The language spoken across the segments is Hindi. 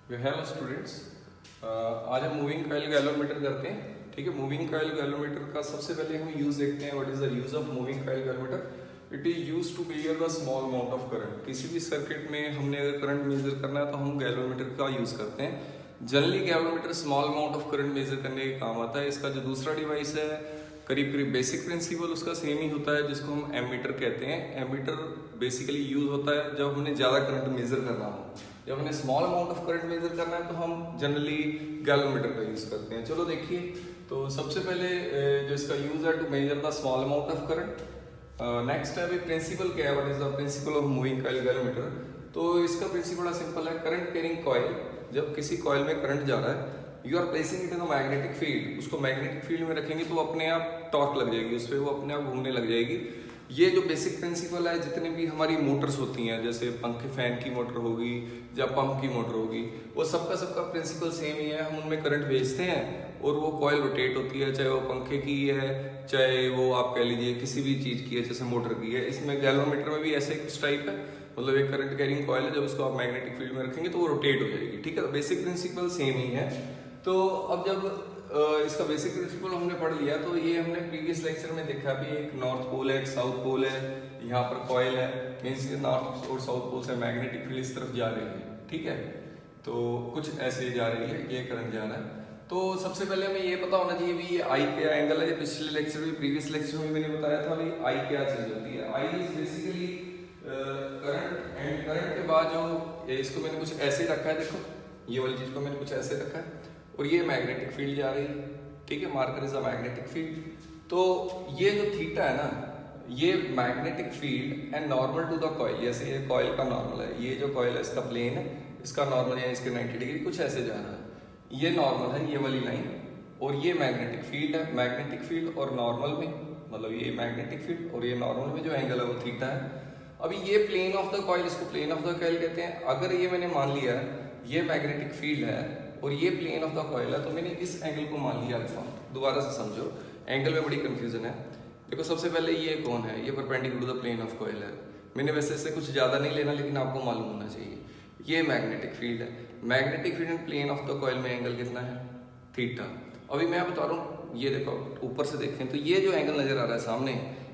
हेलो स्टूडेंट्स, आज हम मूविंग कॉइल गैल्वेनोमीटर करते हैं। ठीक है, मूविंग कॉइल गैल्वेनोमीटर का सबसे पहले हम यूज देखते हैं। What is the use of moving coil galvanometer? It is use to measure the small amount of current. किसी भी सर्किट में हमने अगर करंट मेजर करना है तो हम गैल्वेनोमीटर का यूज करते हैं। Generally galvanometer small amount of current measure करने के काम आता है। इसका जो दूसरा डिवाइस है, करीब करीब बेसिक प्रिंसिपल उसका सेम ही होता है, जिसको हम एमीटर कहते हैं। एमीटर बेसिकली यूज होता है जब हमने ज्यादा करंट मेजर करना हो। जब हमें small amount of current measure करना है तो हम जनरली गैल्वेनोमीटर का यूज करते हैं। चलो देखिए, तो सबसे पहले जो इसका यूज है to measure the small amount of current. Next है प्रिंसिपल क्या है, what is the principle of moving coil galvanometer. तो इसका प्रिंसिपल बड़ा सिंपल है। करंट कैरिंग कॉइल, जब किसी कॉइल में करंट जा रहा है, you are placing it in the magnetic field. उसको मैग्नेटिक फील्ड में रखेंगे तो अपने आप टॉर्क लग जाएगी उस पर, वो अपने आप घूमने लग जाएगी। ये जो बेसिक प्रिंसिपल है, जितने भी हमारी मोटर्स होती हैं, जैसे पंखे फैन की मोटर होगी या पंप की मोटर होगी, वो सबका प्रिंसिपल सेम ही है। हम उनमें करंट भेजते हैं और वो कॉइल रोटेट होती है, चाहे वो पंखे की है, चाहे वो आप कह लीजिए किसी भी चीज की है, जैसे मोटर की है। इसमें गैल्वेनोमीटर में भी ऐसे कुछ टाइप है, मतलब एक करंट कैरिंग कॉइल है, जब उसको आप मैग्नेटिक फील्ड में रखेंगे तो वो रोटेट हो जाएगी। ठीक है, बेसिक प्रिंसिपल सेम ही है। तो अब जब इसका बेसिक प्रिंसिपल हमने पढ़ लिया, तो ये हमने प्रीवियस लेक्चर में देखा भी, एक नॉर्थ पोल है, एक साउथ पोल है, यहाँ पर कॉइल है, मीन्स नॉर्थ और साउथ पोल से मैग्नेटिक फील्ड इस तरफ जा रही है। ठीक है, तो कुछ ऐसे जा रही है, ये करंट जा रहा है। तो सबसे पहले हमें ये पता होना चाहिए भी ये आई क्या एंगल है। पिछले लेक्चर में, प्रीवियस लेक्चर में मैंने बताया था भाई आई क्या चीज होती है। I is basically current, and current के बाद जो इसको मैंने कुछ ऐसे रखा है, देखो ये वाली चीज को मैंने कुछ ऐसे रखा है, और ये मैग्नेटिक फील्ड जा रही है। ठीक है, marker is a magnetic field. तो ये जो थीटा है ना, ये magnetic field and normal to the coil, जैसे ये कॉइल का नॉर्मल है, ये जो कॉइल है इसका प्लेन है, इसका नॉर्मल है इसके 90 डिग्री कुछ ऐसे जा रहा है। ये नॉर्मल है, ये वाली लाइन, और ये मैग्नेटिक फील्ड है। मैग्नेटिक फील्ड और नॉर्मल में, मतलब ये मैग्नेटिक फील्ड और ये नॉर्मल में जो एंगल है वो थीटा है। अभी ये प्लेन ऑफ द कॉइल, इसको प्लेन ऑफ द कॉइल कहते हैं। अगर ये मैंने मान लिया ये मैग्नेटिक फील्ड है और ये प्लेन ऑफ द कॉइल है, तो मैंने इस एंगल को मान लिया अल्फा। दोबारा से समझो, एंगल में बड़ी कंफ्यूजन है। देखो सबसे पहले ये कौन है, ये perpendicular to the plane of coil है। मैंने वैसे इससे कुछ ज्यादा नहीं लेना, लेकिन आपको मालूम होना चाहिए ये मैग्नेटिक फील्ड है। Magnetic field and plane of the coil में एंगल कितना है, थीटा। अभी मैं बता रहा हूँ, ये देखो ऊपर से देखें तो ये जो एंगल नजर आ रहा है सामने,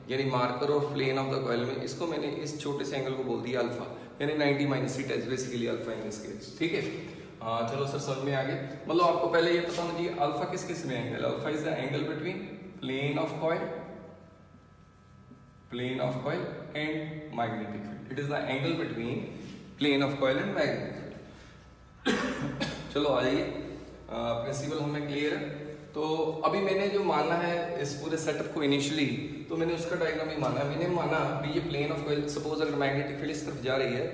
यानी मार्कर और प्लेन ऑफ द कॉइल में, इसको मैंने इस छोटे से एंगल को बोल दिया अल्फा, यानी 90 minus theta is basically alpha in this case. ठीक है, हाँ चलो सर समझ में आ गया। मतलब आपको पहले ये पता होना चाहिए अल्फा किस किस में angle. Alpha is the angle between plane of coil and magnetic field. It is the angle between plane of coil and magnetic field. चलो आ जाइए, प्रिंसिपल हमें क्लियर है। तो अभी मैंने जो माना है इस पूरे सेटअप को इनिशियली, तो मैंने उसका डायग्राम ही माना। मैंने माना कि ये प्लेन ऑफ कॉइल, सपोज अगर मैग्नेटिक फील्ड इस तरफ जा रही है,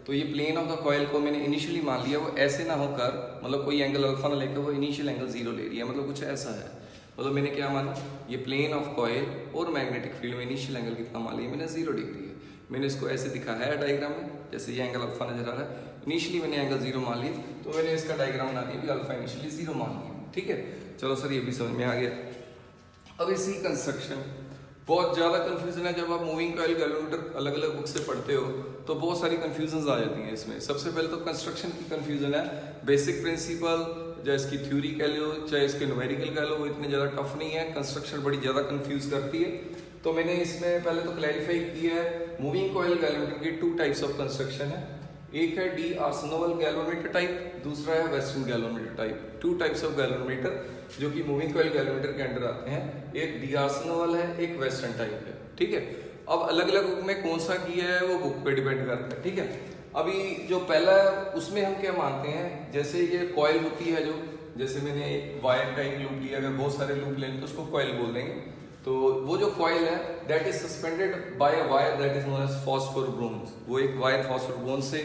तो ये प्लेन ऑफ द कॉइल को मैंने इनिशियली मान लिया, वो ऐसे ना होकर, मतलब कोई एंगल अल्फा ना लेकर वो इनिशियल एंगल 0 ले रही है, मतलब कुछ ऐसा है। मतलब मैंने क्या माना, ये प्लेन ऑफ कॉइल और मैग्नेटिक फील्ड में इनिशियल एंगल कितना मान लिया मैंने, 0 डिग्री है। मैंने इसको ऐसे दिखाया है डायग्राम में, जैसे ये एंगल अल्फा नजर आ रहा है, इनिशियली मैंने एंगल 0 मान लिया, तो मैंने इसका डायग्राम बना दिया कि अल्फा इनिशियली 0 मान लिया। ठीक है, चलो सर ये भी समझ में आ गया। अब इसी कंस्ट्रक्शन, बहुत ज्यादा कंफ्यूजन है जब आप मूविंग कॉइल गैल्वेनोमीटर अलग अलग बुक से पढ़ते हो, तो बहुत सारी कंफ्यूजन आ जाती हैं इसमें। सबसे पहले तो कंस्ट्रक्शन की कंफ्यूजन है। बेसिक प्रिंसिपल, चाहे इसकी थ्योरी कह लो, चाहे इसके न्यूमेरिकल कह लो, वो इतने ज्यादा टफ नहीं है। कंस्ट्रक्शन बड़ी ज्यादा कंफ्यूज करती है, तो मैंने इसमें पहले तो क्लैरिफाई किया है। मूविंग कॉइल गैल्वेनोमीटर की 2 टाइप्स ऑफ कंस्ट्रक्शन है। एक है डी आर्सेनवल गैल्वेनोमीटर टाइप, दूसरा है western galvanometer type. 2 types of galvanometer जो कि मूविंग कॉइल गैल्वेनोमीटर के अंडर आते हैं। एक डी आर्सेनवल है, एक वेस्टर्न टाइप है। ठीक है, अब अलग अलग बुक में कौन सा किया है वो बुक पे डिपेंड करता है। ठीक है, अभी जो पहला उसमें हम क्या मानते हैं, जैसे ये कॉइल होती है, जो जैसे मैंने एक वायर का एक लूप लिया, अगर बहुत सारे लूप लें तो उसको कॉइल बोल देंगे। तो वो जो कॉइल है that is suspended by a wire that is known as phosphor bronze. वो एक वायर फॉस्फोर ब्रोंज से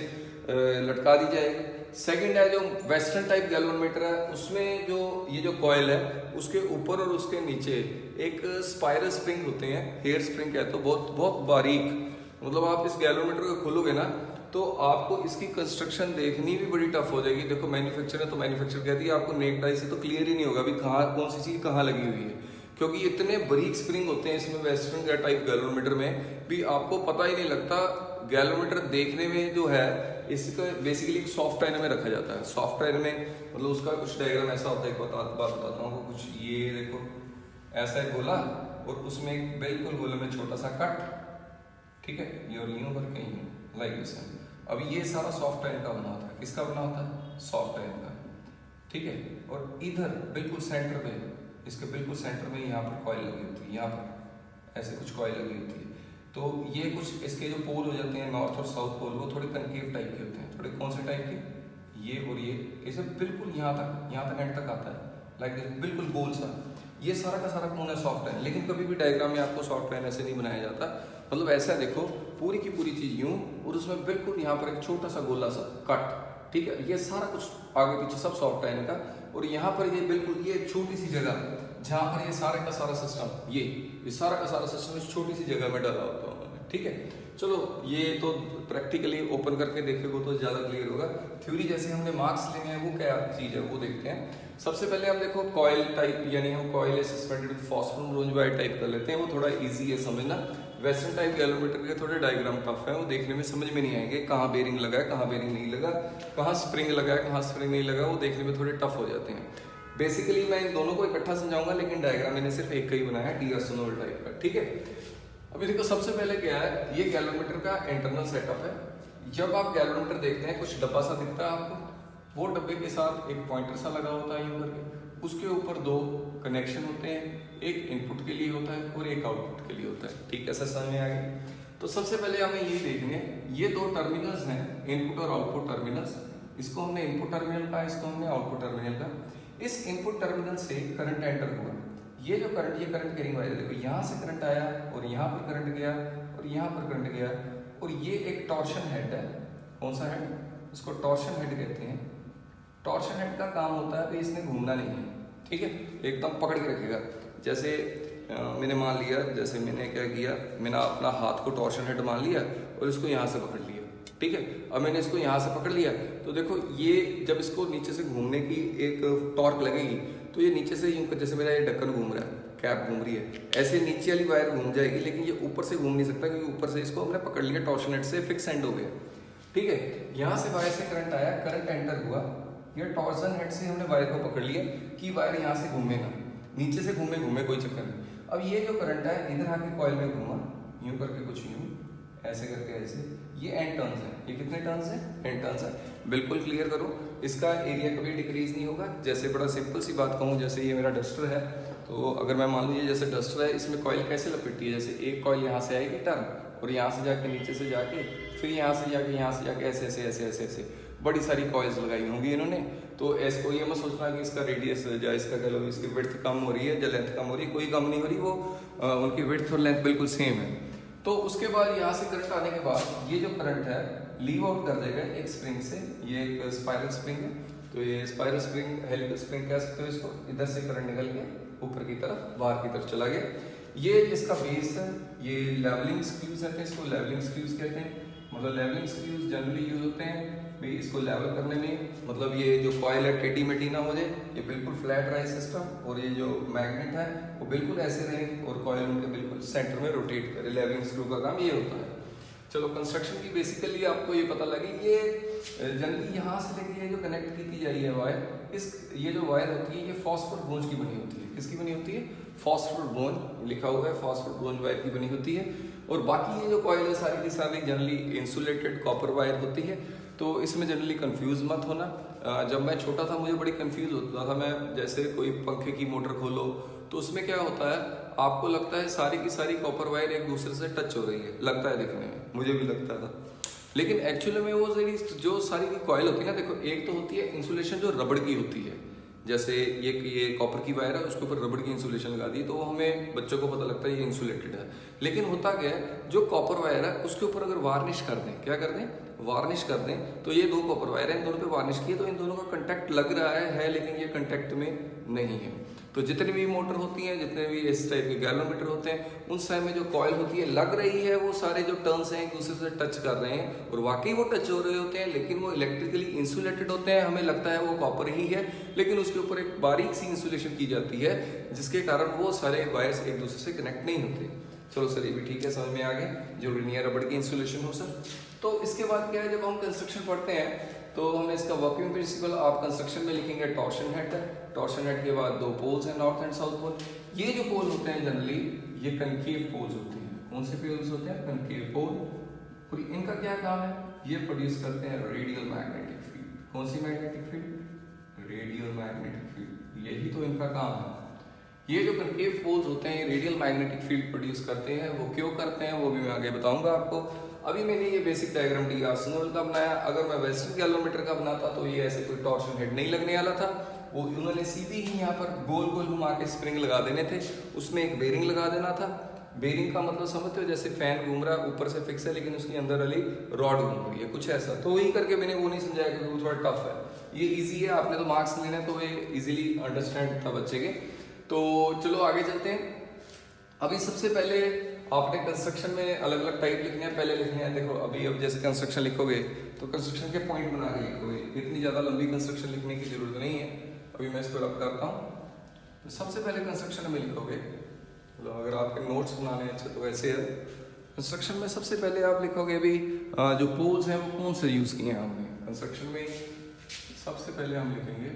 लटका दी जाएगी। सेकंड है जो वेस्टर्न टाइप गैल्वेनोमीटर है, उसमें जो ये जो कॉइल है उसके ऊपर और उसके नीचे एक स्पाइरल स्प्रिंग होते हैं, हेयर स्प्रिंग कहते हो, बहुत बहुत बारीक। मतलब आप इस गैल्वेनोमीटर को खोलोगे ना, तो आपको इसकी कंस्ट्रक्शन देखनी भी बड़ी टफ हो जाएगी। देखो मैन्युफैक्चर है तो मैन्युफैक्चर कहती है आपको नेक्ड आई से तो क्लियर ही नहीं होगा भी कहाँ कौन सी चीज कहाँ लगी हुई है, क्योंकि इतने बारीक स्प्रिंग होते हैं इसमें वेस्टर्न टाइप गैल्वेनोमीटर में भी, आपको पता ही नहीं लगता। गैल्वेनोमीटर देखने में जो है इसको बेसिकली एक सॉफ्ट आयरन में रखा जाता है। सॉफ्ट आयरन में मतलब उसका कुछ डायग्राम ऐसा होता है, एक बात बताता हूँ आपको। कुछ ये देखो ऐसा है गोला, और उसमें एक बिल्कुल गोले में छोटा सा कट, ठीक है, ये और यूं करके यूं लाइक दिस। अब ये सारा सॉफ्ट आयरन का बना होता है। किसका बना होता है? सॉफ्ट आयरन का, ठीक है। और इधर बिल्कुल सेंटर पे, इसके बिल्कुल सेंटर में यहाँ पर कॉइल लगी होती है, यहाँ पर ऐसे कुछ कॉइल लगी होती है। तो ये कुछ इसके जो पोल हो जाते हैं नॉर्थ और साउथ पोल, वो थोड़े कनकेव टाइप के होते हैं। थोड़े कौन से टाइप के? ये और ये, इसे बिल्कुल यहाँ तक एंड तक आता है लाइक दिस, बिल्कुल गोल सा। ये सारा का सारा कौन है? Soft iron. लेकिन कभी भी डायग्राम में आपको सॉफ्ट आयरन ऐसे नहीं बनाया जाता। मतलब ऐसा देखो, पूरी की पूरी चीज यूं, और उसमें बिल्कुल यहाँ पर एक छोटा सा गोला सा कट, ठीक है। ये सारा कुछ आगे पीछे सब सॉफ्ट आयरन का। और यहाँ पर ये बिल्कुल ये छोटी सी जगह जहाँ पर ये सारे का सारा सिस्टम, ये सारा का सारा सिस्टम इस छोटी सी जगह में डाला होता है, ठीक है। चलो ये तो प्रैक्टिकली ओपन करके देखेगा तो ज्यादा क्लियर होगा। थ्योरी जैसे हमने मार्क्स लेने हैं, वो क्या चीज है वो देखते हैं। सबसे पहले हम देखो कॉइल टाइप, यानी हम coil suspended with phosphorus bronze wire type कर लेते हैं। वो थोड़ा इजी है समझना। वेस्टर्न टाइप गैल्वेनोमीटर के थोड़े डायग्राम टफ है, वो देखने में समझ में नहीं आएंगे। कहाँ बेरिंग लगा है, कहाँ बेरिंग नहीं लगा, कहाँ स्प्रिंग लगा है, कहाँ स्प्रिंग नहीं लगा, वो देखने में थोड़े टफ हो जाते हैं। बेसिकली मैं इन दोनों को इकट्ठा समझाऊंगा, लेकिन डायग्राम मैंने सिर्फ एक का ही बनाया है, डी आर्सेनॉल टाइप का, ठीक है। अभी देखो सबसे पहले क्या है, ये गैल्वेनोमीटर का इंटरनल सेटअप है। जब आप गैल्वेनोमीटर देखते हैं, कुछ डब्बा सा दिखता है आपको, वो डब्बे के साथ एक पॉइंटर सा लगा होता है यूं करके, उसके ऊपर दो कनेक्शन होते हैं, एक इनपुट के लिए होता है और एक आउटपुट के लिए होता है, ठीक है। ऐसा समझ में आ गया। तो सबसे पहले हमें ये देखने, ये दो टर्मिनल्स हैं, इनपुट और आउटपुट टर्मिनल्स। इसको हमने इनपुट टर्मिनल का, इसको हमने आउटपुट टर्मिनल का। इस इनपुट टर्मिनल से करंट एंटर हुआ। ये जो करंट, ये करंट कैरिंग वायर, देखो यहाँ से करंट आया और यहाँ पर करंट गया और यहाँ पर करंट गया, और ये एक टॉर्शन हेड है। कौन सा हेड? इसको टॉर्शन हेड कहते हैं। टॉर्शन हेड का काम होता है कि इसने घूमना नहीं है, ठीक है, एकदम पकड़ के रखेगा। जैसे मैंने मान लिया, जैसे मैंने क्या किया, मैंने अपना हाथ को टॉर्शन हेड मान लिया और इसको यहाँ से पकड़ लिया, ठीक है। अब मैंने इसको यहाँ से पकड़ लिया, तो देखो ये जब इसको नीचे से घूमने की एक टॉर्क लगेगी, तो ये नीचे से यूं, जैसे मेरा ये ढक्कन घूम रहा है, कैप घूम रही है, ऐसे नीचे वाली वायर घूम जाएगी, लेकिन ये ऊपर से घूम नहीं सकता, क्योंकि ऊपर से इसको हमने पकड़ लिया, टॉर्शन हेड से फिक्स एंड हो गया, ठीक है। यहाँ से वायर से करंट आया, करंट एंटर हुआ, ये टॉर्शन हेड से हमने वायर को पकड़ लिया कि वायर यहाँ से घूमे ना, नीचे से घूमे कोई चक्कर नहीं। अब ये जो करंट है इधर आके कॉइल में घूमा, यूं करके कुछ यूं, ऐसे करके ऐसे, ये एन टर्न्स है। ये कितने टर्न्स है? एन टर्न्स है। बिल्कुल क्लियर करो, इसका एरिया कभी डिक्रीज नहीं होगा। जैसे बड़ा सिंपल सी बात कहूँ, जैसे ये मेरा डस्टर है, तो अगर मैं मान लूँ ये जैसे डस्टर है, इसमें कॉइल कैसे लपेटती है, जैसे एक कॉइल यहाँ से आएगी टर्न, और यहाँ से जाके नीचे से जाके, फिर यहाँ से जाके ऐसे ऐसे ऐसे ऐसे ऐसे बड़ी सारी कॉइल्स लगाई होंगी इन्होंने। तो इसको ये मत सोचना कि इसका रेडियस या इसका कह लो इसकी विड्थ कम हो रही है या लेंथ कम हो रही है, कोई कम नहीं हो रही, वो उनकी विड्थ और लेंथ बिल्कुल सेम है। तो उसके बाद यहाँ से करंट आने के बाद ये जो करंट है लीव आउट कर देगा एक स्प्रिंग से। ये एक स्पाइरल स्प्रिंग है, तो ये स्पाइरल स्प्रिंग, हेलिकल स्प्रिंग कह सकते हो इसको। इधर से करंट निकल के ऊपर की तरफ, बाहर की तरफ चला गया। ये इसका बेस है, ये लेवलिंग स्क्रूज कहते हैं, इसको लेवलिंग स्क्रूज कहते हैं। मतलब लेवलिंग स्क्रूज जनरली यूज होते हैं भी इसको लेवल करने में, मतलब ये जो कॉइल है टेढ़ी मेढ़ी ना हो जाए, ये बिल्कुल फ्लैट रहे सिस्टम, और ये जो मैग्नेट है वो बिल्कुल ऐसे रहे, और कॉइल उनके बिल्कुल सेंटर में रोटेट करे। लेवलिंग स्क्रू का काम ये होता है। चलो कंस्ट्रक्शन की बेसिकली आपको ये पता लगी, ये जनरली यहाँ से लेके ये जो कनेक्ट की जा रही है वायर, ये जो वायर होती है ये फॉस्फोर ब्रोंज की बनी होती है। किसकी बनी होती है? फॉस्फोर ब्रोंज लिखा हुआ है, फॉस्फोर ब्रोंज वायर की बनी होती है। और बाकी ये जो कॉइल है सारी की सारी जनरली इंसुलेटेड कॉपर वायर होती है। तो इसमें जनरली कंफ्यूज मत होना। जब मैं छोटा था मुझे बड़ी कंफ्यूज होता था। मैं जैसे कोई पंखे की मोटर खोलो तो उसमें क्या होता है, आपको लगता है सारी की सारी कॉपर वायर एक दूसरे से टच हो रही है, लगता है देखने में, मुझे भी लगता था। लेकिन एक्चुअली में वो जो सारी की कॉइल होती है ना, देखो एक तो होती है इंसुलेशन जो रबड़ की होती है, जैसे ये कॉपर की वायर है, उसके ऊपर रबड़ की इंसुलेशन लगा दी, तो हमें बच्चों को पता लगता है ये इंसुलेटेड है। लेकिन होता क्या है, जो कॉपर वायर है उसके ऊपर अगर वार्निश कर दें, क्या कर दें, वार्निश कर दें, तो ये दो कॉपर वायर है, इन दोनों पे वार्निश किए तो इन दोनों का कंटेक्ट लग रहा है, लेकिन ये कंटेक्ट में नहीं है। तो जितनी भी मोटर होती हैं, जितने भी इस टाइप के गैल्वेनोमीटर होते हैं, उन समय में जो कॉइल होती है लग रही है, वो सारे जो टर्न्स हैं एक दूसरे से टच कर रहे हैं, और वाकई वो टच हो रहे होते हैं, लेकिन वो इलेक्ट्रिकली इंसुलेटेड होते हैं। हमें लगता है वो कॉपर ही है, लेकिन उसके ऊपर एक बारीक सी इंसुलेशन की जाती है, जिसके कारण वो सारे वायर्स एक दूसरे से कनेक्ट नहीं होते। चलो सर ये भी ठीक है, समझ में आ गया, जरूरी नहीं है रबड़ की इंसुलेशन हो सर। तो इसके बाद क्या है, जब हम कंस्ट्रक्शन पढ़ते हैं तो हमने इसका वर्किंग प्रिंसिपल आप कंस्ट्रक्शन में लिखेंगे टॉर्शन हेड है, टॉर्शन हेड के बाद दो पोल्स हैं, नॉर्थ एंड साउथ पोल। ये जो पोल होते हैं जनरली ये कनकेव पोल्स होते हैं। कौन से पोल्स होते हैं? कनकेव पोल। और इनका क्या काम है? ये प्रोड्यूस करते हैं रेडियल मैग्नेटिक फील्ड। कौन सी magnetic field? Radial magnetic field, यही तो इनका काम है। ये जो कनकेव पोल्स होते हैं ये रेडियल मैग्नेटिक फील्ड प्रोड्यूस करते हैं। वो क्यों करते हैं वो भी मैं आगे बताऊंगा आपको। अभी मैंने ये बेसिक डायग्राम डी आर्सेनल का बनाया, अगर मैं वेस्टर्न गैल्वेनोमीटर का बनाता तो ये ऐसे कोई टॉर्शन हेड नहीं लगने वाला था। वो उन्होंने सीधी ही यहाँ पर गोल गोल घुमा के स्प्रिंग लगा देने थे, उसमें एक बेरिंग लगा देना था। बेरिंग का मतलब समझते हो, जैसे फैन घूम रहा है ऊपर से फिक्स है लेकिन उसके अंदर वाली रॉड घूम रही है, कुछ ऐसा। तो वही करके मैंने वो नहीं समझाया क्योंकि वो थोड़ा टफ है। ये इजी है, आपने तो मार्क्स लेने तो ये इजीली अंडरस्टैंड था बच्चे के। तो चलो आगे चलते हैं। अभी सबसे पहले आपने कंस्ट्रक्शन में अलग अलग टाइप लिखने हैं, पहले लिखने हैं। देखो अभी अब जैसे कंस्ट्रक्शन लिखोगे तो कंस्ट्रक्शन के पॉइंट बना के लिखोगे, इतनी ज़्यादा लंबी कंस्ट्रक्शन लिखने की जरूरत नहीं है। अभी मैं इसको रब करता हूँ। तो सबसे पहले कंस्ट्रक्शन में लिखोगे, मतलब अगर आपके नोट्स बनाने अच्छे तो वैसे है। कंस्ट्रक्शन में सबसे पहले आप लिखोगे अभी जो पोल्स हैं वो कौन से यूज़ किए हैं हमने कंस्ट्रक्शन में। सबसे पहले हम लिखेंगे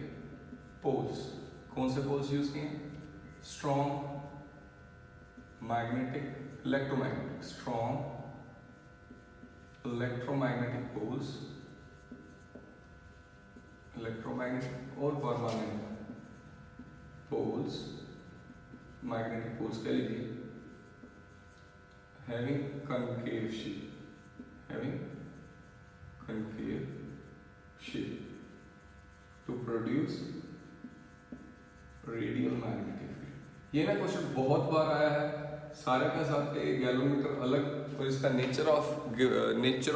पोल्स। कौन से पोल्स यूज़ किए हैं? Strong magnetic, electromagnetic, strong electromagnetic poles, electromagnetic और परमानेंट पोल्स। मैग्नेटिक पोल्स के लिए having concave shape, having concave shape to produce radial magnetic field. ये ना क्वेश्चन बहुत बार आया है, सारे के साथ गैल्वेनोमीटर अलग और इसका nature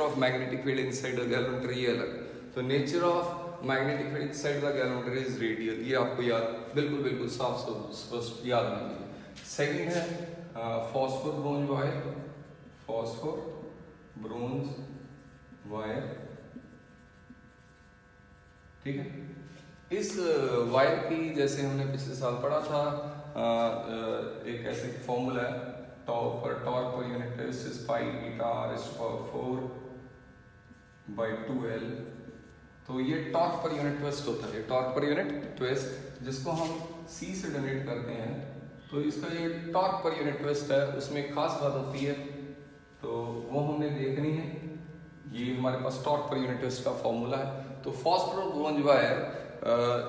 of magnetic field inside the galvanometer ये अलग। तो nature of magnetic field inside the galvanometer is radial, ये आपको याद बिल्कुल साफ स्पष्ट याद होना चाहिए। सेकंड है phosphor bronze wire, phosphor bronze wire, ठीक है। इस वायर की जैसे हमने पिछले साल पढ़ा था एक ऐसे फॉर्मूला है torque per unit is pi beta r is to power 4 by 2l। तो ये टॉर्क पर यूनिट ट्विस्ट होता है, टॉर्क पर यूनिट ट्विस्ट जिसको हम c से डोनेट करते हैं। तो इसका ये टॉर्क पर यूनिट ट्विस्ट है, उसमें एक खास बात होती है तो वो हमने देखनी है। ये हमारे पास टॉर्क पर यूनिट ट्विस्ट का फॉर्मूला है। तो phosphor bronze wire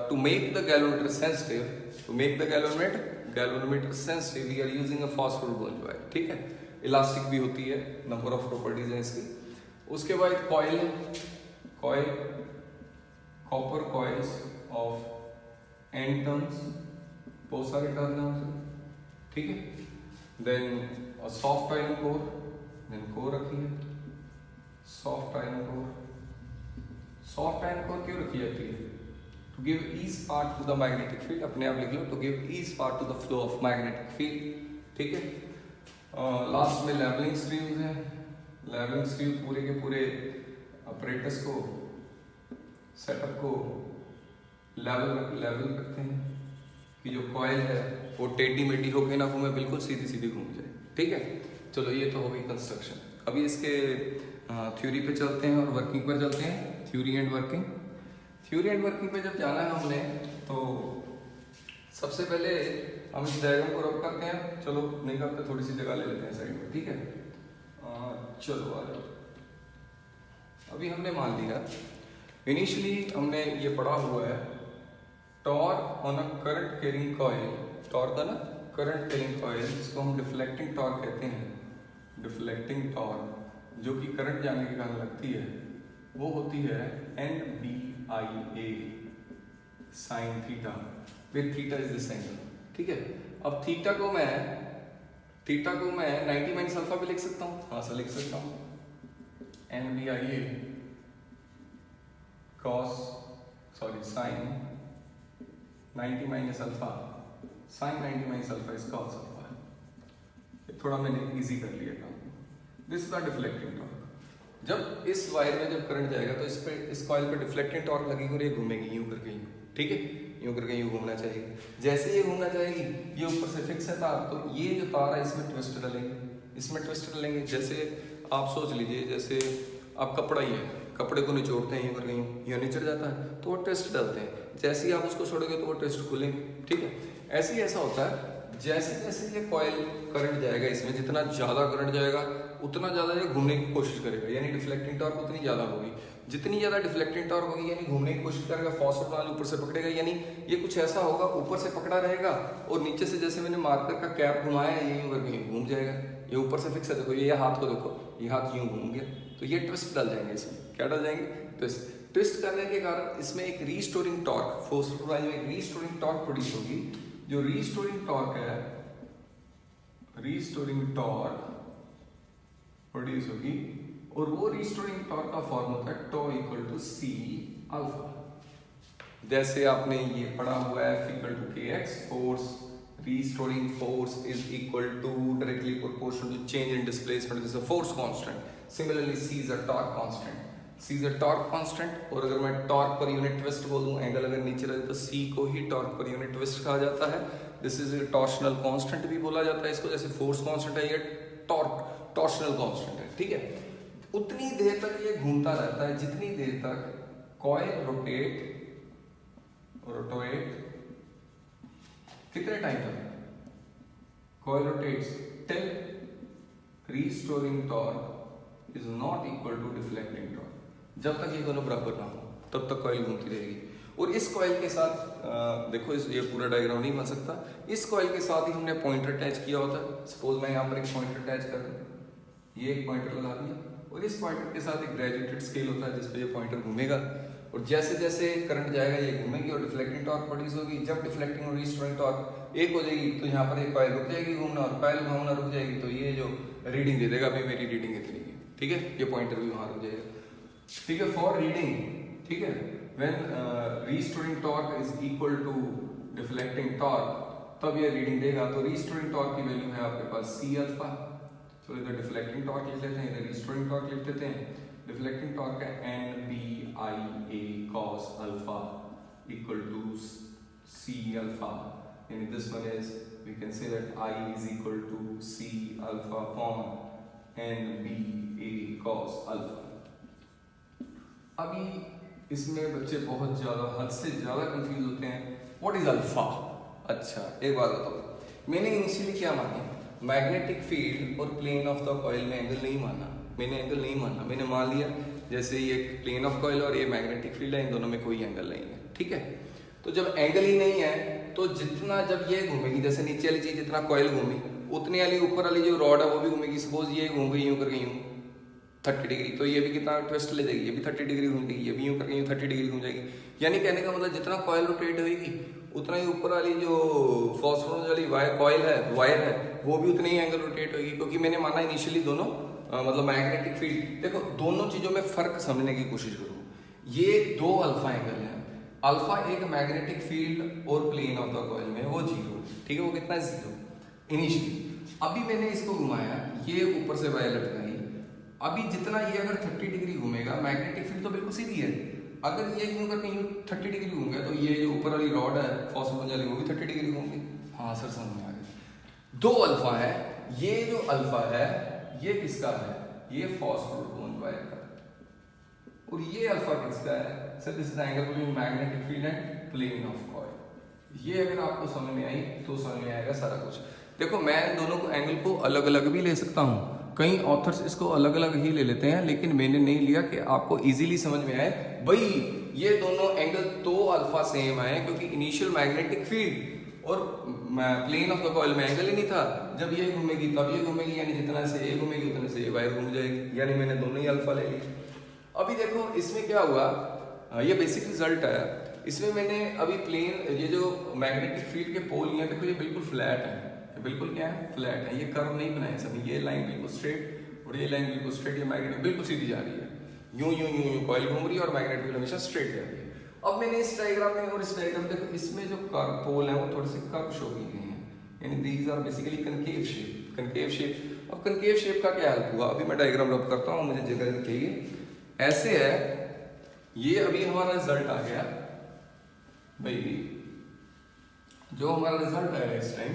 to make the galvanometer sensitive, to make the galvanometer sensitive we are using a phosphor bronze wire, ठीक है। इलास्टिक भी होती है, नंबर ऑफ प्रॉपर्टीज हैं इसकी। उसके बाद coil copper coils of n turns, बहुत सारे टर्न हैं उसमें, ठीक है। Then soft iron core, then core रखी है soft iron core. Soft iron core क्यों रखी जाती है? To give ease part to the magnetic field, अपने आप लिख लो, to give ease part to the flow of magnetic field, ठीक है। लास्ट में लेवलिंग स्क्रूज हैं। लेवलिंग स्क्रू पूरे के पूरे अपरेटस को, सेटअप को लेवल रखते हैं कि जो कॉइल है वो टेढ़ी मेढ़ी होके ना घूमे, बिल्कुल सीधी सीधी घूम जाए, ठीक है। चलो ये तो हो गई कंस्ट्रक्शन। अभी इसके थ्योरी पे चलते हैं और वर्किंग पर चलते हैं। Theory and working. Theory and working पे जब जाना है हमने तो सबसे पहले हम इस डायग्राम को रब करते हैं। चलो नहीं करते, थोड़ी सी जगह ले लेते हैं साइड में, ठीक है। चलो आ जाओ। अभी हमने मान लिया इनिशियली हमने ये पढ़ा हुआ है torque on a current carrying coil, torque on a current carrying coil जिसको हम डिफ्लेक्टिंग टॉर्क कहते हैं। डिफ्लेक्टिंग टॉर्क जो कि करंट जाने के कारण लगती है वो होती है NBIA sine theta, with theta is this angle, ठीक है। अब थीटा को मैं 90 माइनस अल्फा पे लिख सकता हूँ, हाँ सर लिख सकता हूँ। NBIA sine 90 minus alpha, sine 90 minus alpha is cos alpha. थोड़ा मैंने इजी कर लिया काम। This is the deflecting torque. जब इस वायर में जब करंट जाएगा तो इस कॉइल पे डिफ्लेक्टिंग टॉर्क लगेगी और ये घूमेगी यूं करके यूं, ठीक है। यूं करके यूं घूमना चाहिए। जैसे ये घूमना चाहेगी, ये ऊपर से फिक्स है तार, तो ये जो तार है इसमें ट्विस्ट डालेंगे, इसमें ट्विस्ट डालेंगे। जैसे आप सोच लीजिए, जैसे आप कपड़ा ही है, कपड़े को निचोड़ते हैं यूँ कर कहीं या निचड़ जाता है तो वो ट्विस्ट डालते हैं, जैसे ही आप उसको छोड़ोगे तो वो ट्विस्ट खुलेंगे, ठीक है। ऐसे ही ऐसा होता है, जैसे जैसे ये कॉइल करंट जाएगा इसमें, जितना ज़्यादा करंट जाएगा उतना ज़्यादा ये घूमने की कोशिश करेगा, यानी डिफ्लेक्टिंग टॉर्क उतनी ज़्यादा होगी। जितनी ज़्यादा डिफ्लेक्टिंग टॉर्क होगी यानी घूमने की कोशिश करेगा, फॉस्फेट वाले ऊपर से पकड़ेगा, यानी ये कुछ ऐसा होगा ऊपर से पकड़ा रहेगा और नीचे से जैसे मैंने मार्कर का कैप घुमाया ये यूँ करके घूम जाएगा। ये ऊपर से फिक्स है, देखो ये हाथ को देखो, ये हाथ यूँ घूम गया, तो ये ट्विस्ट डाल जाएंगे इसमें। क्या डाल जाएंगे? ट्विस्ट। ट्विस्ट करने के कारण इसमें एक रीस्टोरिंग टॉर्क, फॉस्फेट में एक रीस्टोरिंग टॉर्क प्रोड्यूस होगी। जो रीस्टोरिंग टॉर्क है, रीस्टोरिंग टॉर्क प्रोड्यूस होगी और वो रीस्टोरिंग टॉर्क का फॉर्म होता है टॉ इक्वल टू सी अल्फा। जैसे आपने ये पढ़ा हुआ है F इक्वल टू के x, force restoring force is equal to directly proportional to change in displacement, this is a force constant. Similarly C is a torque constant, C is a torque constant। और अगर मैं टॉर्क पर यूनिट ट्विस्ट बोलूँ, एंगल अगर नीचे रहे तो C को ही टॉर्क पर यूनिट ट्विस्ट कहा जाता है। This is a torsional constant भी बोला जाता है इसको, जैसे फोर्स कांस्टेंट है, ये टॉर्क टॉर्शनल कांस्टेंट है, ठीक है। उतनी देर तक ये घूमता रहता है जितनी देर तक कॉइल रोटेट कितने टाइम तक? Coil rotates till restoring torque is not equal to deflecting torque. जब तक ये दोनों बराबर ना हो तब तक कॉइल घूमती रहेगी। और इस कॉइल के साथ देखो ये पूरा डायग्राम नहीं बन सकता, इस कॉइल के साथ ही हमने पॉइंटर अटैच किया होता है। सपोज मैं यहाँ पर एक पॉइंटर अटैच कर दूँ, ये एक पॉइंटर लगा दिया और इस पॉइंटर के साथ एक ग्रेजुएटेड स्केल होता है जिसपे ये पॉइंटर घूमेगा और जैसे जैसे करंट जाएगा ये घूमेगी और डिफ्लेक्टिंग टॉर्क प्रोड्यूस होगी। जब डिफ्लेक्टिंग और रीस्टोरिंग टॉर्क एक हो जाएगी तो यहाँ पर एक कॉइल रुक जाएगी घूमना और कॉइल घूमना रुक जाएगी, तो ये जो रीडिंग दे देगा, अभी मेरी रीडिंग इतनी है, ठीक है, ये पॉइंटर भी वहां रुक जाएगा, ठीक है, फॉर रीडिंग, ठीक है। When restoring torque is equal to deflecting torque, तब ये रीडिंग देगा। तो रीस्टोरिंग टॉर्क की वैल्यू है आपके पास सी अल्फा। तो इधर डिफ्लेक्टिंग टॉर्क लिख लेते हैं, इधर रीस्टोरिंग टॉर्क लिख लेते हैं। डिफ्लेक्टिंग टॉर्क है NBIA cos alpha equal to C alpha, and this one is, we can say that I is equal to C alpha upon NBA cos alpha। अभी इसमें बच्चे बहुत ज़्यादा, हद से ज़्यादा कंफ्यूज होते हैं, व्हाट इज अल्फा। अच्छा एक बात बताओ, मैंने इनिशियली क्या माना, मैग्नेटिक फील्ड और प्लेन ऑफ द कॉइल में एंगल नहीं माना, मैंने एंगल नहीं माना, मैंने मान लिया जैसे ये प्लेन ऑफ कॉइल और ये मैग्नेटिक फील्ड है, इन दोनों में कोई एंगल नहीं है, ठीक है। तो जब एंगल ही नहीं है तो जितना जब ये घूमेगी, जैसे नीचे वाली चीज जितना कॉइल घूमी उतनी वाली ऊपर वाली जो रॉड है वो भी घूमेगी। सपोज ये घूम गई यूं करके यूं 30 डिग्री, तो ये भी कितना ट्विस्ट ले जाएगी, ये भी 30 डिग्री घूम जाएगी, ये भी यूं करके यूं 30 डिग्री घूम जाएगी। यानी कहने का मतलब जितना कॉइल रोटेट होगी उतना ही ऊपर वाली जो फॉस्फोरस वाली वायर है वो भी उतनी ही एंगल रोटेट होगी, क्योंकि मैंने माना इनिशियली दोनों मतलब मैग्नेटिक फील्ड। देखो दोनों चीजों में फर्क समझने की कोशिश करो, ये दो अल्फा एंगल है, अल्फा एक मैग्नेटिक फील्ड और प्लेन ऑफ द कॉइल में वो जीरो, ठीक है, वो कितना है जीरो इनिशियली। अभी मैंने इसको घुमाया, ये ऊपर से वायर लटकाई, अभी जितना ये अगर 30 डिग्री घूमेगा, मैग्नेटिक फील्ड तो बिल्कुल सीधी है, अगर ये यूं करके यूं 30 डिग्री घूम गया तो ये जो ऊपर वाली रॉड है फॉस्फोरस वाली वो भी 30 डिग्री घूमेगी। हाँ सर समझ में आ गया। दो अल्फा है, ये जो अल्फा है ये किसका है, ये फॉस्फोरस वायर का, और ये अल्फा किसका है sir, this is the angle between magnetic field and plane of coil. ये अगर आपको समझ में आई तो समझ में आएगा सारा कुछ। देखो मैं दोनों को एंगल को अलग अलग भी ले सकता हूँ, कई ऑथर्स इसको अलग अलग ही ले लेते हैं, लेकिन मैंने नहीं लिया कि आपको इजीली समझ में आए भाई ये दोनों एंगल तो अल्फा सेम है, क्योंकि इनिशियल मैग्नेटिक फील्ड और प्लेन ऑफ द कॉइल में एंगल ही नहीं था। जब ये घूमेगी तब ये घूमेगी, यानी जितना से ये घूमेगी उतने से ये वायर घूम जाएगी, यानी मैंने दोनों ही अल्फा ले ली। अभी देखो इसमें क्या हुआ, ये बेसिक रिजल्ट है। इसमें मैंने अभी प्लेन, ये जो मैग्नेटिक फील्ड के पोल हैं देखो ये बिल्कुल फ्लैट है, बिल्कुल क्या है फ्लैट है, ये कर्व नहीं बनाए सभी, ये लाइन बिल्कुल स्ट्रेट और ये लाइन बिल्कुल स्ट्रेट, ये मैग्नेटिक बिल्कुल सीधी जा रही है, यूं यूं यूं यूं कॉइल घूम रही है और मैग्नेटिक फील्ड हमेशा स्ट्रेट जा रही है। अब मैंने इस डायग्राम में और इस डायग्राम में देखो इसमें जो कर्व पोल है वो थोड़े से कर्व शो की गई हैं, यानी these are basically concave shape, concave shape. अब कनकेव शेप का क्या हेल्प हुआ, अभी मैं डायग्राम रब करता हूँ, मुझे जगह चाहिए, ऐसे है ये। अभी हमारा रिजल्ट आ गया भाई, जो हमारा रिजल्ट आया इस टाइम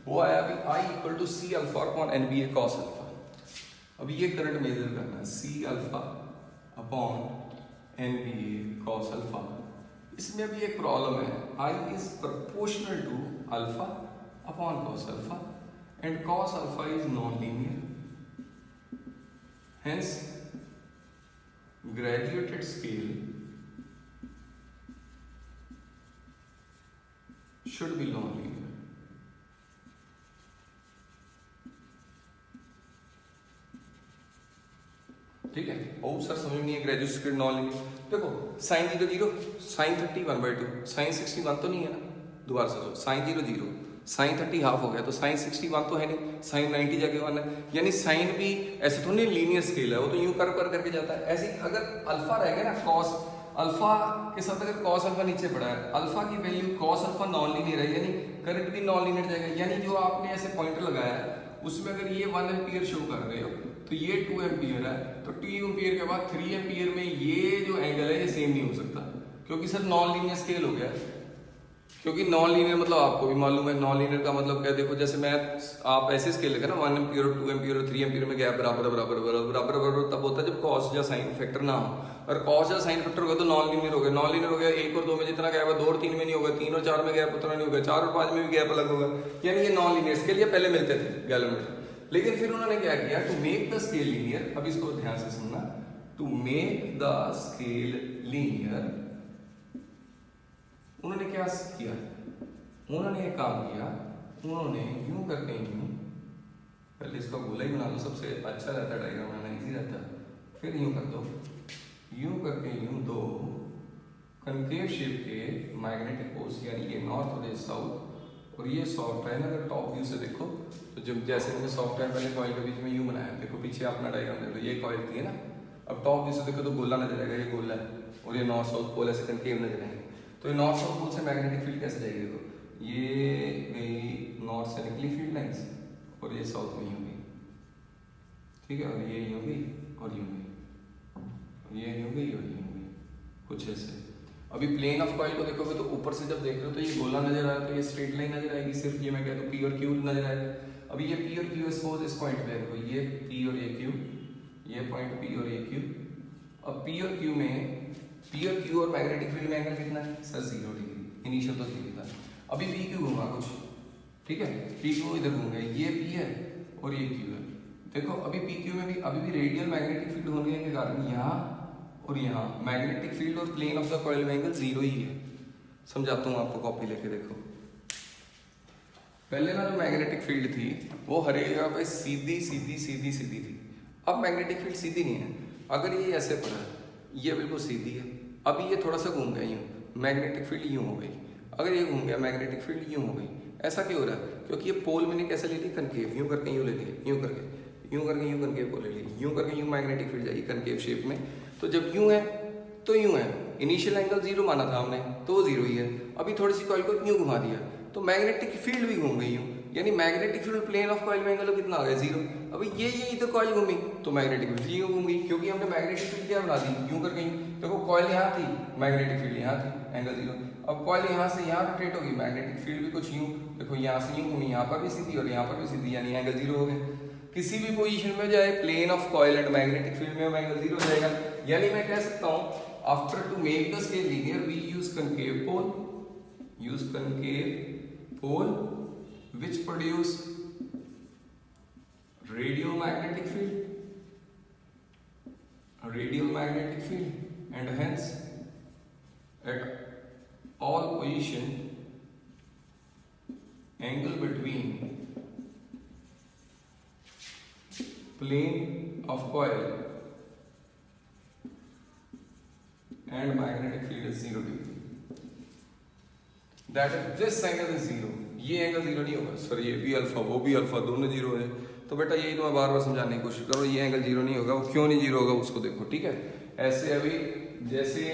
वो आया अभी I equal to C alpha upon NBA cos alpha. अब ये करंट मेजर करना है, C alpha upon N B A cos alpha. इसमें अभी एक प्रॉब्लम है, I is proportional to alpha upon cos alpha and cos alpha is non linear, hence graduated scale should be non-linear। ठीक है, और सर समझ में नहीं है ग्रेजुएट स्केल नॉन लीनियर। देखो साइन 0 0, साइन 30 1/2, साइन 61 तो नहीं है ना, दोबारा सोचो, साइन 0 0, साइन 30 हाफ हो गया तो साइन 61 तो है नहीं, साइन 90 जगह 1 है, यानी साइन भी ऐसे तो नहीं लीनियर स्केल है, वो तो यूं कर करके जाता है। ऐसे ही अगर अल्फा रह गया ना, कॉस अल्फा के साथ अगर कॉस अल्फा नीचे पड़ा है, अल्फा की value cos alpha non linear है, यानी करंट भी नॉन लीनियर जाएगा। यानी जो आपने ऐसे पॉइंटर लगाया है उसमें अगर ये 1 एम्पियर शो कर रहे हो तो ये 2 एम्पियर है, तो 2 एम्पियर के बाद 3 एम्पियर में ये जो एंगल है ये सेम नहीं हो सकता, क्योंकि सर नॉन लीनियर स्केल हो गया। क्योंकि नॉन लीनियर मतलब आपको भी मालूम है, नॉन लीनियर का मतलब क्या, देखो जैसे मैं आप ऐसे स्केल लगा ना 1 एम्पियर और 2 एम्पियर और 3 एम्पियर में गैप बराबर बराबर बराबर बराबर तब होता है जब कॉस या साइन फैक्टर ना हो, और कॉस या साइन फैक्टर हो गया तो नॉन लीनियर हो गया। नॉन लीनियर हो गया 1 और 2 में जितना गैप है 2 और 3 में नहीं होगा, 3 और 4 में गैप उतना नहीं होगा, 4 और 5 में भी गैप अलग होगा, यानी ये नॉन लीनियर स्केल। ये पहले मिलते थे गैलोमीटर, लेकिन फिर उन्होंने क्या किया, to make the scale linear, अब इसको ध्यान से सुनना, to make the scale linear उन्होंने क्या किया, उन्होंने एक काम किया, उन्होंने यूं करके यूं, पहले इसका गोला ही बना लो, सबसे अच्छा रहता है डायग्राम बनाना, इजी रहता है, फिर यूं कर दो, यूं करके यूं दो कनकेव शेप के मैग्नेटिक पोल्स, यानी ये नॉर्थ और ये साउथ, और ये सॉफ्ट है ना, अगर टॉप व्यू से देखो तो जब जैसे मैंने सॉफ्ट है पहले कॉइल के बीच में यूं बनाया, देखो पीछे अपना डायग्राम देख लो, ये कॉइल थी है ना, अब टॉप व्यू से देखो तो गोला नजर आएगा, ये गोला है, और ये नॉर्थ साउथ पोल ऐसे कनकेव नजर आएंगे। तो ये नॉर्थ साउथ पोल से मैग्नेटिक फील्ड कैसे जाएगी, देखो ये गई नॉर्थ से निकली फील्ड लाइंस और ये साउथ में यूं गई, ठीक है, और ये यूं गई और यूं गई, ये यूं गई और यूं गई, कुछ ऐसे। अभी प्लेन ऑफ कॉइल को देखोगे तो ऊपर से जब देख रहे हो तो ये गोला नजर आ रहा है, तो ये स्ट्रेट लाइन नजर आएगी, सिर्फ ये मैं कहता हूँ पी और क्यू नजर आएगा। अभी ये पी और क्यू सपोज इस पॉइंट पे देखो, ये पी और ये क्यू, ये पॉइंट पी और ये क्यू। अब पी और क्यू में, पी और क्यू और मैग्नेटिक फील्ड में एंगल कितना है सर, 0 डिग्री, इनिशियल तो 0 था। अभी पी क्यू घूमा कुछ, ठीक है, पी क्यू इधर घूम गया, ये पी है और ये क्यू है। देखो अभी पी क्यू में भी अभी भी रेडियल मैग्नेटिक फील्ड होने के कारण यहाँ और यहाँ मैग्नेटिक फील्ड और प्लेन ऑफ द कॉइल में एंगल 0 ही है। समझाता हूँ आपको, कॉपी लेके देखो। पहले ना जो मैग्नेटिक फील्ड थी वो हर एक जगह पे सीधी सीधी सीधी सीधी थी, अब मैग्नेटिक फील्ड सीधी नहीं है। अगर ये ऐसे पड़ा, ये बिल्कुल सीधी है, अभी ये थोड़ा सा घूम गया यूँ, मैग्नेटिक फील्ड यूँ हो गई, अगर ये घूम गया मैग्नेटिक फील्ड यूँ हो गई। ऐसा क्यों हो रहा है, क्योंकि ये पोल मैंने कैसे ले ली, कनकेव, यूँ करके यूँ ले लिया, यूँ करके यूँ करके यूँ कनकेव पोल ले ली, यूँ करके यूँ मैग्नेटिक फील्ड जाएगी कनकेव शेप में। तो जब यूँ है तो यूँ है, इनिशियल एंगल 0 माना था हमने तो वो 0 ही है। अभी थोड़ी सी कॉइल को यूँ घुमा दिया तो मैग्नेटिक फील्ड भी घूम गई यूँ, यानी magnetic field plane of coil में एंगल कितना आ गया 0। अभी ये इधर कॉइल घूमी तो मैग्नेटिक फील्ड यूँ घूम गई, क्योंकि हमने मैग्नेटिक फील्ड क्या बना दी, यूँ करके यूँ। देखो कॉइल यहाँ थी, मैग्नेटिक फील्ड यहाँ थी, एंगल 0। अब कॉइल यहाँ से यहाँ रोटेट होगी, मैग्नेटिक फील्ड भी कुछ यूँ, देखो यहाँ से यूँ घूमी, यहाँ पर भी सीधी और यहाँ पर भी सीधी, यानी एंगल 0 हो गया। किसी भी पोजीशन में जाए plane of coil and magnetic field में एंगल 0 हो जाएगा। यानी मैं कह सकता हूँ after to make the scale linear we use concave pole which produce radial magnetic field and hence at all position angle between plane of coil and magnetic field is 0 degree. That is this angle is 0, ये एंगल 0 नहीं होगा सर, ये भी अल्फा वो भी अल्फा दोनों 0 है। तो बेटा यही तो मैं बार बार समझाने की कोशिश करो, ये एंगल 0 नहीं होगा। वो क्यों नहीं 0 होगा उसको देखो, ठीक है। ऐसे अभी जैसे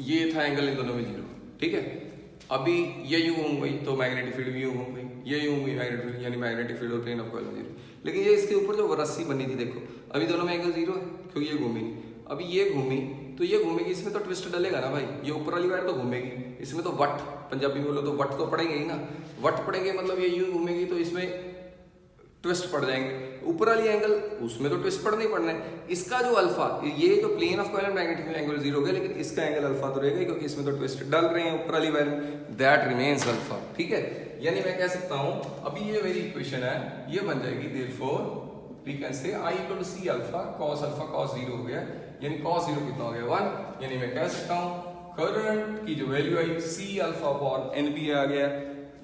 ये था एंगल इन दोनों में 0, ठीक है। अभी ये यूं घूम गई तो मैग्नेटिक फील्ड भी यूं घूम गई, ये यूं घूमी मैग्नेटिक फील्ड, यानी मैग्नेटिक फील्ड और प्लेन ऑफ कॉइल में 0। लेकिन ये इसके ऊपर जो रस्सी बनी थी देखो, अभी दोनों में एंगल 0 है क्योंकि ये घूमी नहीं। अभी ये घूमी तो ये घूमेगी, इसमें तो ट्विस्ट डलेगा ना भाई, ये ऊपर वाली वायर तो घूमेगी, इसमें तो वट, पंजाबी में बोलो तो वट तो पड़ेंगे ही ना। वट पड़ेंगे मतलब ये यूं घूमेगी तो इसमें ट्विस्ट पड़ जाएंगे। ऊपर वाली एंगल उसमें तो ट्विस्ट पड़ना ही पड़ना है। इसका जो अल्फा, ये जो plane of coil and magnetic field angle 0 हो गया, लेकिन इसका एंगल अल्फा तो रहेगा क्योंकि इसमें तो ट्विस्ट डाल रहे हैं ऊपर वाली वायर में, दैट रिमेन्स अल्फा। ठीक है, यानी मैं कह सकता हूं अभी ये मेरी इक्वेशन है, ये बन जाएगी therefore we can say I equal to C alpha cos 0 हो गया, यानी cos 0 कितना हो गया 1, यानी मैं कह सकता हूं करंट की जो वैल्यू आई C अल्फा अपॉन NBA आ गया।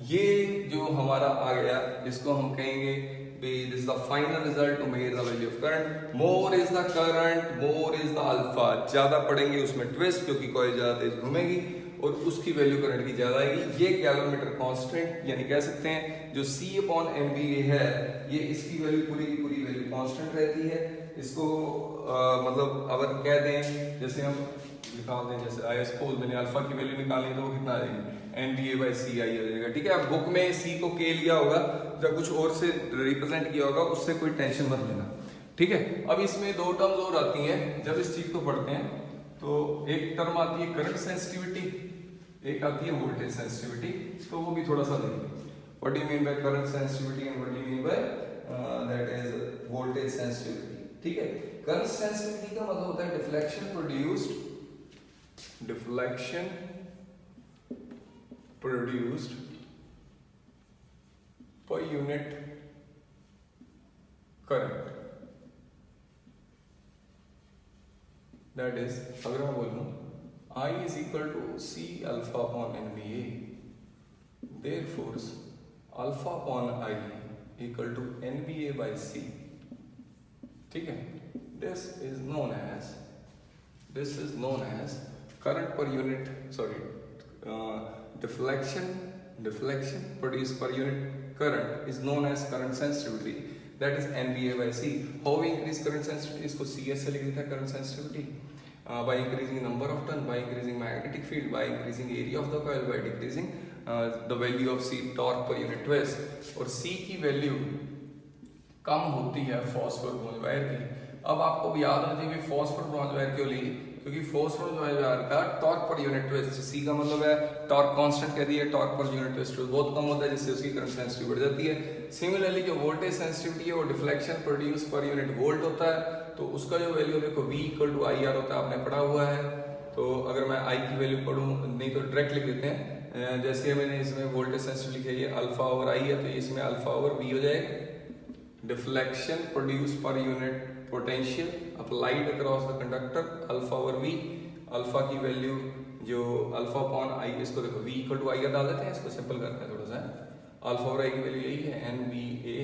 ये जो हमारा आ गया इसको हम कहेंगे this is the final result to measure the value of current. More is the current, more is the alpha. ज्यादा पड़ेंगे उसमें ट्विस्ट क्योंकि कॉइल ज्यादा तेज घूमेगी और उसकी वैल्यू करंट की ज्यादा आएगी। ये गैलोमीटर कांस्टेंट यानी कह सकते हैं जो C अपॉन MVA है, ये इसकी वैल्यू पूरी की पूरी वैल्यू कांस्टेंट रहती है। इसको मतलब अगर कह दें जैसे हम निकाल दें, जैसे आई सपोज मैंने अल्फा की वैल्यू निकालनी तो वो कितना आ जाएगी NBA/CI आ जाएगा। ठीक है, अब बुक में C को K लिया होगा, जब कुछ और से रिप्रेजेंट किया होगा उससे कोई टेंशन मत लेना। ठीक है, अब इसमें दो टर्म्स और आती हैं जब इस चीज को पढ़ते हैं, तो एक टर्म आती है करंट सेंसिटिविटी, एक आती है वोल्टेज सेंसिटिविटी, तो वो भी थोड़ा सा देखेंगे। What do you mean by current sensitivity and what do you mean by that is voltage sensitivity. ठीक है, करंट सेंसिटिविटी का मतलब होता है deflection produced per unit current, that is अगर मैं बोलूं I is equal to C alpha upon NBA, therefore alpha upon I equal to NBA by C। ठीक है, this is known as current per unit, deflection produced per unit current is known as current sensitivity, that is NBA by C। How we increase current sensitivity, इसको CS से लिख देता है current sensitivity, by increasing number of turn, by increasing magnetic field, by increasing area of the coil, by decreasing the value of C torque per unit twist। और C की वैल्यू कम होती है फॉस्फोर ब्रॉन्ज वायर की। अब आपको याद होना चाहिए फॉस्फोर ब्रॉन्ज वायर क्यों ली, क्योंकि फॉस्फोर ब्रॉन्ज वायर का torque per unit twist, C का मतलब है टॉर्क कांस्टेंट कह दिया, टॉर्क पर यूनिट ट्विस्ट बहुत कम होता है जिससे उसकी करंट सेंसिटिविटी बढ़ जाती है। सिमिलरली जो वोल्टेज सेंसिटिविटी है वो deflection produce per unit volt होता है, तो उसका जो वैल्यू देखो V इक्वल टू IR होता है, आपने पढ़ा हुआ है। तो अगर मैं I की वैल्यू पढ़ूं, नहीं तो डायरेक्ट लिख देते हैं, जैसे मैंने इसमें वोल्टेज सेंसिटिविटी लिखी है अल्फा ओवर I है, तो इसमें अल्फा ओवर V हो जाएगा। Deflection produce per unit potential applied across the conductor alpha over V, alpha की वैल्यू जो अल्फा अपॉन I, इसको देखो V इक्वल टू IR डाल देते हैं, इसको सिंपल करते हैं थोड़ा सा। अल्फा और I की वैल्यू यही है NBA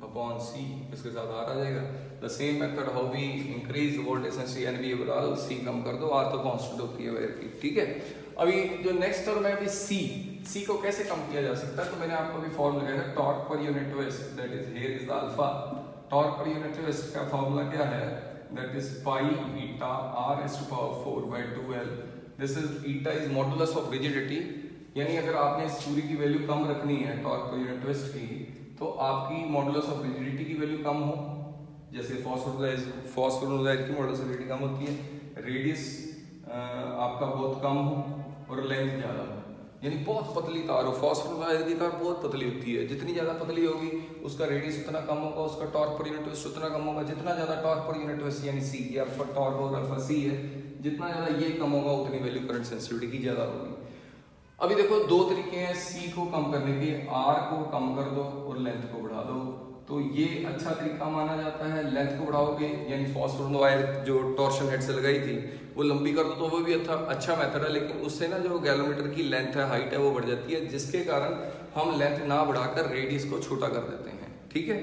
अपॉन C, इसके साथ R आ जाएगा। The same method how we increase voltage sensitivity, NBA बढ़ा दो, C कम कर दो, R तो कांस्टेंट होती है वायर की। ठीक है, अभी जो नेक्स्ट टर्म है अभी C को कैसे कम किया जा सकता है, तो मैंने आपको अभी फॉर्मूला लगाया था torque per unit twist, that is here is the alpha. Torque per unit twist का फॉर्मूला क्या है, that is pi eta r is to power 4 by 2l। this is eta is modulus of rigidity, यानी अगर आपने इस पूरी की वैल्यू कम रखनी है टॉर्क पर यूनिट ट्विस्ट की, तो आपकी मॉडुलस ऑफ रिजिडिटी की वैल्यू कम हो, जैसे फॉस्फोरस वायर की मॉडुलस ऑफ रिजिडिटी कम होती है, रेडियस आपका बहुत कम हो और लेंथ ज्यादा हो, यानी बहुत पतली तार हो। फॉस्फोरस वायर की तार बहुत पतली होती है, जितनी ज्यादा पतली होगी उसका रेडियस उतना कम होगा, उसका टॉर्क पर यूनिट ट्विस्ट उतना कम होगा। जितना ज्यादा टॉर्क पर यूनिट ट्विस्ट यानी C, ये अल्फा टॉर्क और अल्फा C है, जितना ज्यादा ये कम होगा उतनी वैल्यू करंट सेंसिटिविटी की ज्यादा होगी। अभी देखो दो तरीके हैं C को कम करने के, R को कम कर दो और लेंथ को बढ़ा दो, तो ये अच्छा तरीका माना जाता है। लेंथ को बढ़ाओगे यानी फॉस्फोरस वायर जो टॉर्शन हेड से लगाई थी वो लंबी कर दो, तो वो भी अच्छा मेथड है, लेकिन उससे ना जो गैलोमीटर की लेंथ है, हाइट है, वो बढ़ जाती है, जिसके कारण हम लेंथ ना बढ़ाकर रेडियस को छोटा कर देते हैं। ठीक है,